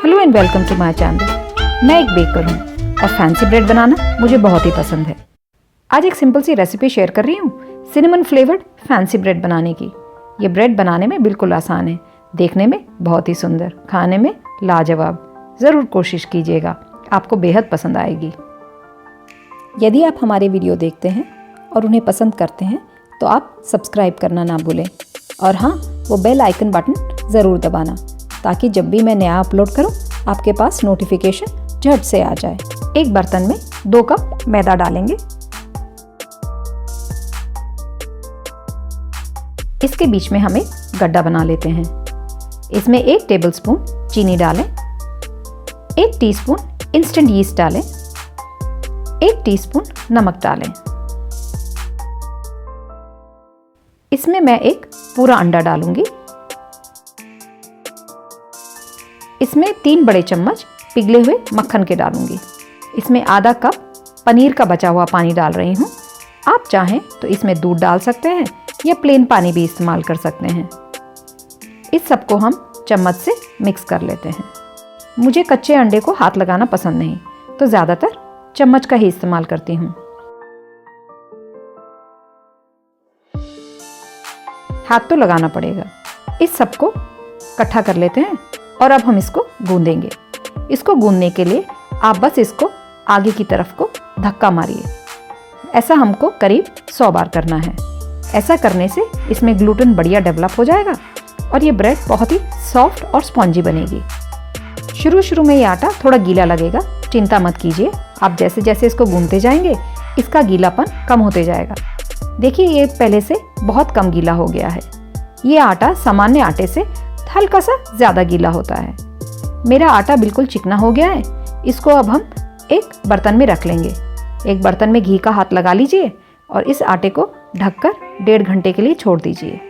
Hello and welcome to my channel. मैं एक baker हूँ और फैंसी ब्रेड बनाना मुझे बहुत ही पसंद है। आज एक सिंपल सी रेसिपी शेयर कर रही हूँ सिनेमन फ्लेवर्ड फैंसी ब्रेड बनाने की। ये ब्रेड बनाने में बिल्कुल आसान है, देखने में बहुत ही सुंदर, खाने में लाजवाब। ज़रूर कोशिश कीजिएगा, आपको बेहद पसंद आएगी। यदि आप हमारे वीडियो देखते हैं और उन्हें पसंद करते हैं तो आप सब्सक्राइब करना ना भूलें और हाँ, वो बेल आइकन बटन ज़रूर दबाना ताकि जब भी मैं नया अपलोड करूं आपके पास नोटिफिकेशन झट से आ जाए। एक बर्तन में 2 कप मैदा डालेंगे। इसके बीच में हम एक गड्ढा बना लेते हैं। इसमें 1 टेबलस्पून चीनी डालें, 1 टीस्पून इंस्टेंट यीस्ट डालें, 1 टीस्पून नमक डालें। इसमें मैं एक पूरा अंडा डालूंगी। इसमें 3 बड़े चम्मच पिघले हुए मक्खन के डालूंगी। इसमें आधा कप पनीर का बचा हुआ पानी डाल रही हूँ। आप चाहें तो इसमें दूध डाल सकते हैं या प्लेन पानी भी इस्तेमाल कर सकते हैं। इस सबको हम चम्मच से मिक्स कर लेते हैं। मुझे कच्चे अंडे को हाथ लगाना पसंद नहीं, तो ज़्यादातर चम्मच का ही इस्तेमाल करती हूँ। हाथ तो लगाना पड़ेगा। इस सबको इकट्ठा कर लेते हैं और अब हम इसको गूंदेंगे। इसको गूंदने के लिए आप बस इसको आगे की तरफ को धक्का मारिए। ऐसा हमको करीब 100 बार करना है। ऐसा करने से इसमें ग्लूटेन बढ़िया डेवलप हो जाएगा और ये ब्रेड बहुत ही सॉफ्ट और स्पॉन्जी बनेगी। शुरू में ये आटा थोड़ा गीला लगेगा, चिंता मत कीजिए। आप जैसे जैसे इसको गूंदते जाएंगे इसका गीलापन कम होते जाएगा। देखिए, ये पहले से बहुत कम गीला हो गया है। ये आटा सामान्य आटे से हल्का सा ज़्यादा गीला होता है। मेरा आटा बिल्कुल चिकना हो गया है। इसको अब हम एक बर्तन में रख लेंगे। एक बर्तन में घी का हाथ लगा लीजिए और इस आटे को ढककर 1.5 घंटे के लिए छोड़ दीजिए।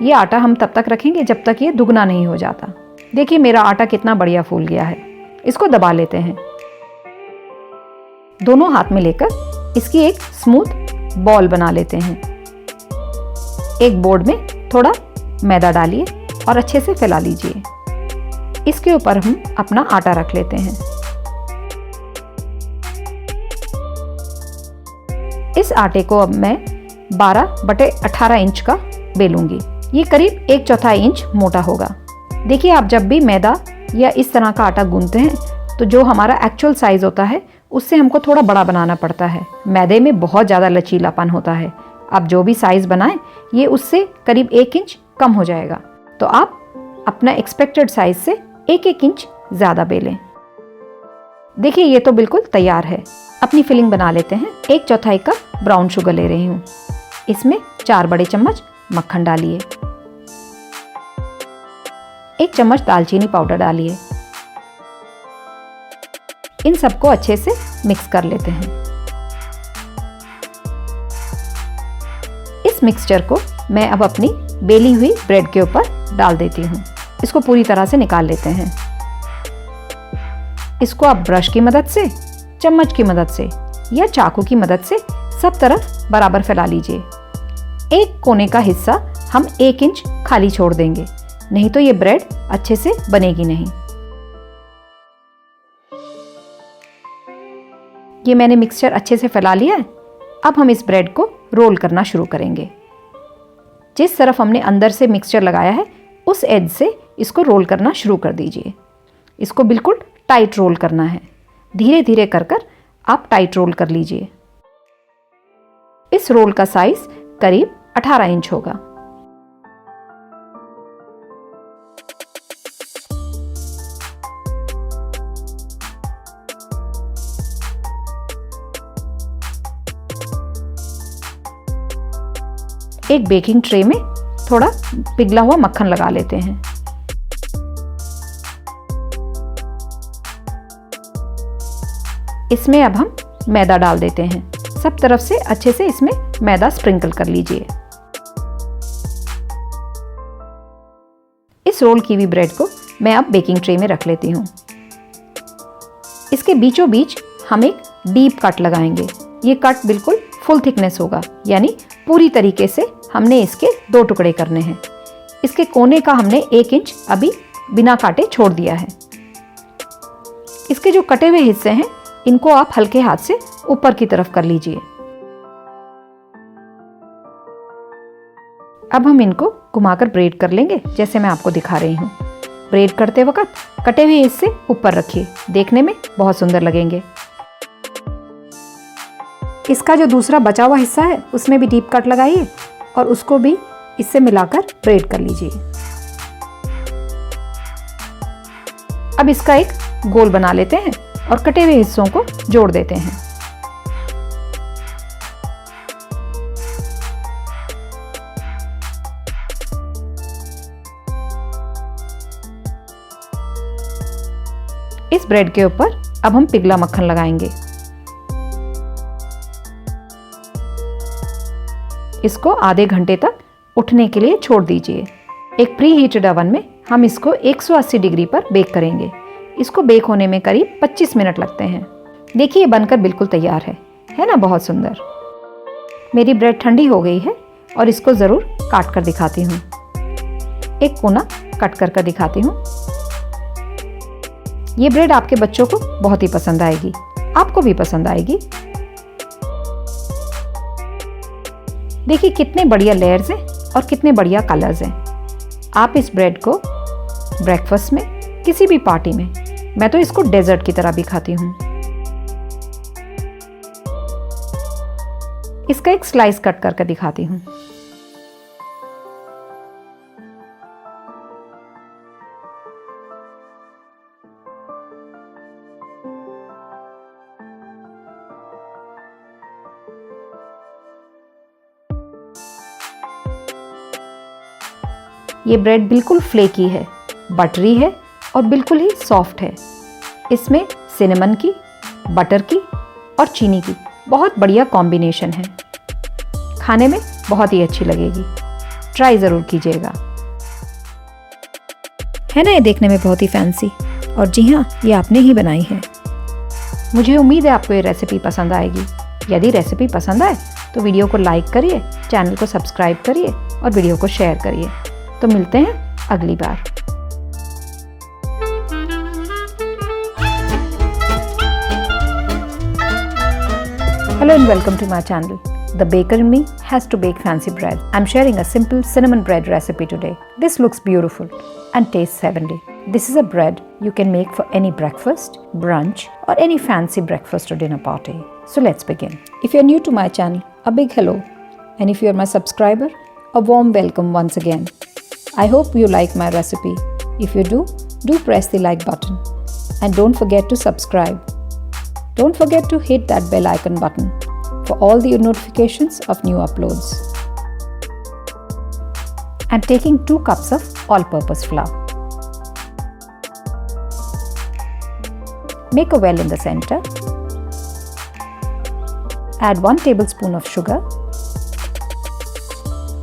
ये आटा हम तब तक रखेंगे जब तक ये दुगना नहीं हो जाता। देखिए, मेरा आटा कितना बढ़िया फूल गया है। इसको दबा लेते हैं। दोनों हाथ में लेकर इसकी एक स्मूथ बॉल बना लेते हैं। एक बोर्ड में थोड़ा मैदा डालिए और अच्छे से फैला लीजिए। इसके ऊपर हम अपना आटा रख लेते हैं। इस आटे को अब मैं 12/18 इंच का बेलूंगी। ये करीब 1/4 इंच मोटा होगा। देखिए, आप जब भी मैदा या इस तरह का आटा गूंथते हैं तो जो हमारा एक्चुअल साइज होता है उससे हमको थोड़ा बड़ा बनाना पड़ता है। मैदे में बहुत ज़्यादा लचीलापन होता है। आप जो भी साइज बनाएं ये उससे करीब 1 इंच कम हो जाएगा। तो आप अपना एक्सपेक्टेड साइज से 1-1 इंच ज़्यादा बेलें। देखिए, ये तो बिल्कुल तैयार है। अपनी फिलिंग बना लेते हैं। 1/4 कप ब्राउन शुगर ले रही हूँ। इसमें 4 बड़े चम्मच मक्खन डालिए। 1 चम्मच दालचीनी पाउडर डालिए। इन सबको अच्छे से मिक्स कर लेते हैं। इस मिक्सचर को मैं अब अपनी बेली हुई ब्रेड के ऊपर डाल देती हूँ। इसको पूरी तरह से निकाल लेते हैं। इसको आप ब्रश की मदद से, चम्मच की मदद से या चाकू की मदद से सब तरफ बराबर फैला लीजिए। एक कोने का हिस्सा हम 1 इंच खाली छोड़ देंगे, नहीं तो ये ब्रेड अच्छे से बनेगी नहीं। ये मैंने मिक्सचर अच्छे से फैला लिया है। अब हम इस ब्रेड को रोल करना शुरू करेंगे। जिस तरफ हमने अंदर से मिक्सचर लगाया है उस एज से इसको रोल करना शुरू कर दीजिए। इसको बिल्कुल टाइट रोल करना है। धीरे धीरे कर आप टाइट रोल कर लीजिए। इस रोल का साइज करीब 18 इंच होगा। एक बेकिंग ट्रे में थोड़ा पिघला हुआ मक्खन लगा लेते हैं। इसमें अब हम मैदा डाल देते हैं। सब तरफ से अच्छे से इसमें मैदा स्प्रिंकल कर लीजिए। इस रोल की हुई ब्रेड को मैं अब बेकिंग ट्रे में रख लेती हूँ। इसके बीचों बीच हम एक डीप कट लगाएंगे। ये कट बिल्कुल फुल थिकनेस होगा, यानी पूरी तरीके से हमने इसके 2 टुकड़े करने हैं। इसके कोने का हमने 1 इंच अभी बिना काटे छोड़ दिया है। इसके जो कटे हुए हिस्से हैं इनको आप हल्के हाथ से ऊपर की तरफ कर लीजिए। अब हम इनको घुमाकर ब्रेड कर लेंगे, जैसे मैं आपको दिखा रही हूँ। ब्रेड करते वक्त कटे हुए हिस्से ऊपर रखिए, देखने में बहुत सुंदर लगेंगे। इसका जो दूसरा बचा हुआ हिस्सा है उसमें भी डीप कट लगाइए और उसको भी इससे मिलाकर ब्रेड कर लीजिए। अब इसका एक गोल बना लेते हैं और कटे हुए हिस्सों को जोड़ देते हैं। इस ब्रेड के ऊपर अब हम पिघला मक्खन लगाएंगे। इसको आधे घंटे तक उठने के लिए छोड़ दीजिए। एक प्री हीटेड ओवन में हम इसको 180 डिग्री पर बेक करेंगे। इसको बेक होने में करीब 25 मिनट लगते हैं। देखिए बनकर बिल्कुल तैयार है ना, बहुत सुंदर। मेरी ब्रेड ठंडी हो गई है और इसको ज़रूर काट कर दिखाती हूँ। एक कोना कट कर दिखाती हूँ। ये ब्रेड आपके बच्चों को बहुत ही पसंद आएगी, आपको भी पसंद आएगी। देखिए कितने बढ़िया लेयर्स हैं और कितने बढ़िया कलर्स हैं। आप इस ब्रेड को ब्रेकफास्ट में, किसी भी पार्टी में, मैं तो इसको डेजर्ट की तरह भी खाती हूँ। इसका एक स्लाइस कट करके दिखाती हूँ। ये ब्रेड बिल्कुल फ्लेकी है, बटरी है और बिल्कुल ही सॉफ्ट है। इसमें सिनेमन की, बटर की और चीनी की बहुत बढ़िया कॉम्बिनेशन है। खाने में बहुत ही अच्छी लगेगी, ट्राई ज़रूर कीजिएगा। है ना ये देखने में बहुत ही फैंसी, और जी हाँ, ये आपने ही बनाई है। मुझे उम्मीद है आपको ये रेसिपी पसंद आएगी। यदि रेसिपी पसंद आए तो वीडियो को लाइक करिए, चैनल को सब्सक्राइब करिए और वीडियो को शेयर करिए। तो मिलते हैं अगली बार। Hello and welcome to my channel. The baker in me has to bake fancy bread. I'm sharing a simple cinnamon bread recipe today. This looks beautiful and tastes heavenly. This is a bread you can make for any breakfast, brunch or any fancy breakfast or dinner party. So let's begin. If you're new to my channel, a big hello. And if you're my subscriber, a warm welcome once again. I hope you like my recipe. If you do press the like button. And don't forget to subscribe. Don't forget to hit that bell icon button for all the notifications of new uploads. I'm taking 2 cups of all-purpose flour. Make a well in the center. Add 1 tablespoon of sugar,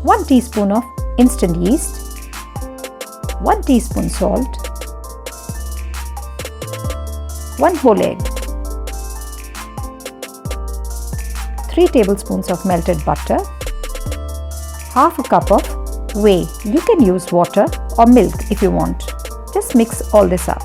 1 teaspoon of instant yeast, 1 teaspoon salt, 1 whole egg, 3 tablespoons of melted butter, half a cup of whey. You can use water or milk if you want. Just mix all this up.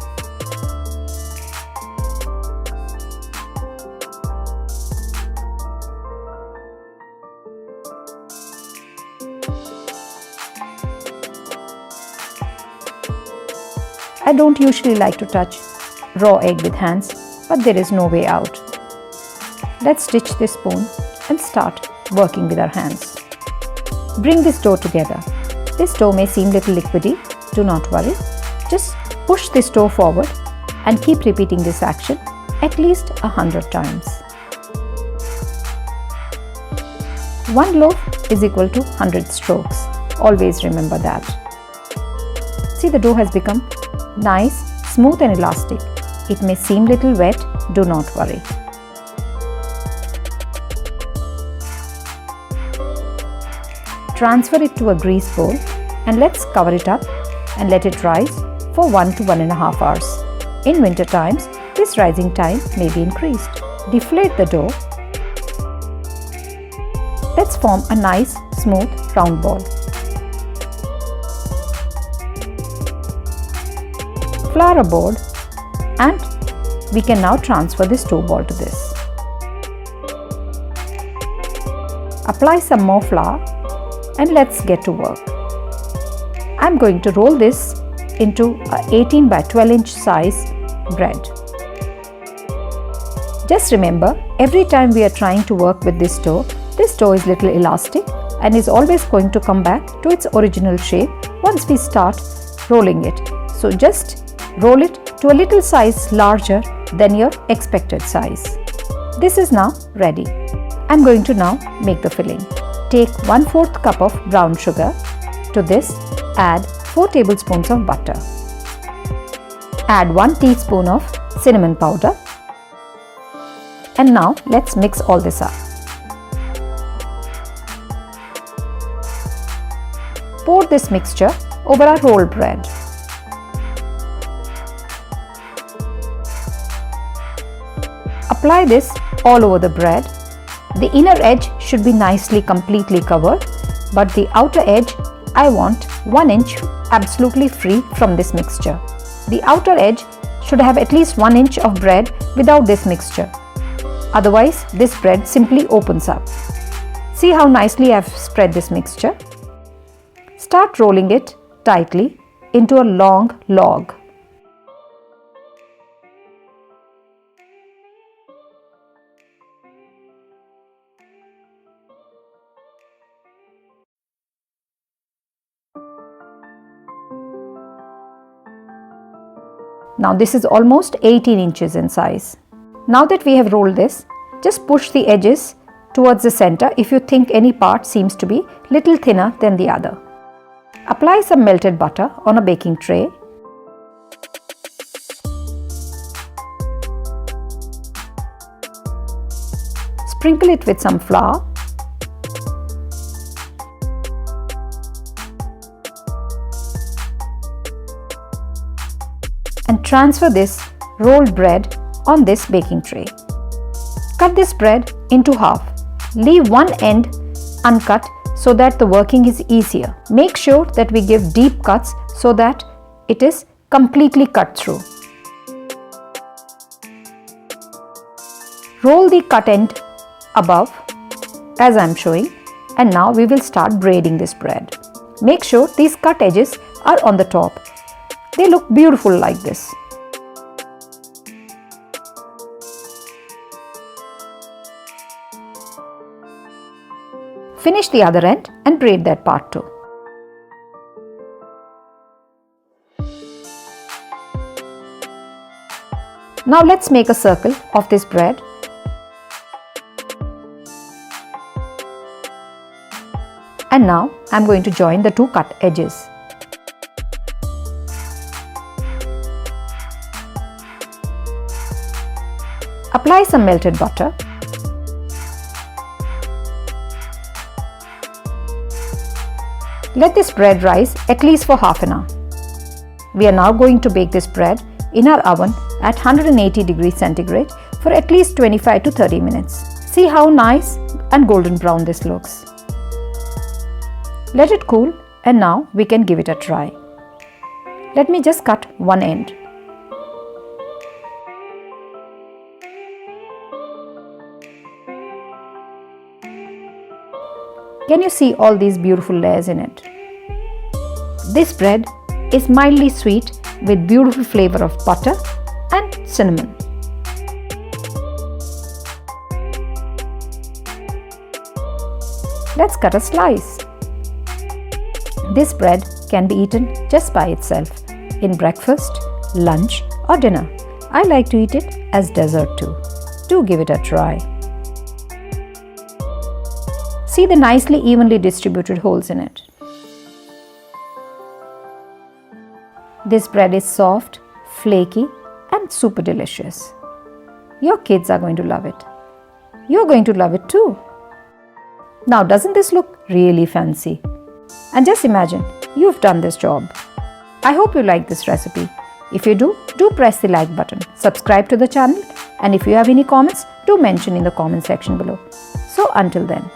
I don't usually like to touch raw egg with hands, but there is no way out. Let's stitch this spoon and start working with our hands. Bring this dough together. This dough may seem little liquidy, do not worry. Just push this dough forward and keep repeating this action at least 100 times. 1 loaf is equal to 100 strokes. Always remember that. See, the dough has become nice, smooth and elastic. It may seem little wet, do not worry. Transfer it to a grease bowl and let's cover it up and let it rise for 1 to 1.5 hours. In winter times, this rising time may be increased. Deflate the dough. Let's form a nice, smooth, round ball. flour a board, and we can now transfer this dough ball to this. Apply some more flour and let's get to work. I'm going to roll this into a 18 by 12 inch size bread. Just remember, every time we are trying to work with this dough is little elastic and is always going to come back to its original shape once we start rolling it. So just roll it to a little size larger than your expected size. This is now ready. I'm going to now make the filling. Take 1/4 cup of brown sugar. To this, add 4 tablespoons of butter. Add 1 teaspoon of cinnamon powder. And now let's mix all this up. Pour this mixture over our rolled bread. Apply this all over the bread. The inner edge should be nicely completely covered, but the outer edge I want 1 inch absolutely free from this mixture. The outer edge should have at least 1 inch of bread without this mixture. Otherwise, this bread simply opens up. See how nicely I've spread this mixture? Start rolling it tightly into a long log. Now this is almost 18 inches in size. Now that we have rolled this, just push the edges towards the center if you think any part seems to be little thinner than the other. Apply some melted butter on a baking tray. Sprinkle it with some flour. And transfer this rolled bread on this baking tray. Cut this bread into half. Leave one end uncut so that the working is easier. Make sure that we give deep cuts so that it is completely cut through. Roll the cut end above as I am showing, and now we will start braiding this bread. Make sure these cut edges are on the top. They look beautiful like this. Finish the other end and braid that part too. Now let's make a circle of this bread. And now I'm going to join the two cut edges. Apply some melted butter. Let this bread rise at least for half an hour. We are now going to bake this bread in our oven at 180 degrees centigrade for at least 25 to 30 minutes. See how nice and golden brown this looks. Let it cool and now we can give it a try. Let me just cut one end. Can you see all these beautiful layers in it? This bread is mildly sweet with beautiful flavor of butter and cinnamon. Let's cut a slice. This bread can be eaten just by itself in breakfast, lunch or dinner. I like to eat it as dessert too. Do give it a try. See the nicely evenly distributed holes in it. This bread is soft, flaky and super delicious. Your kids are going to love it. You're going to love it too. Now doesn't this look really fancy? And just imagine, you've done this job. I hope you like this recipe. If you do press the like button, subscribe to the channel, and if you have any comments, do mention in the comment section below. So until then,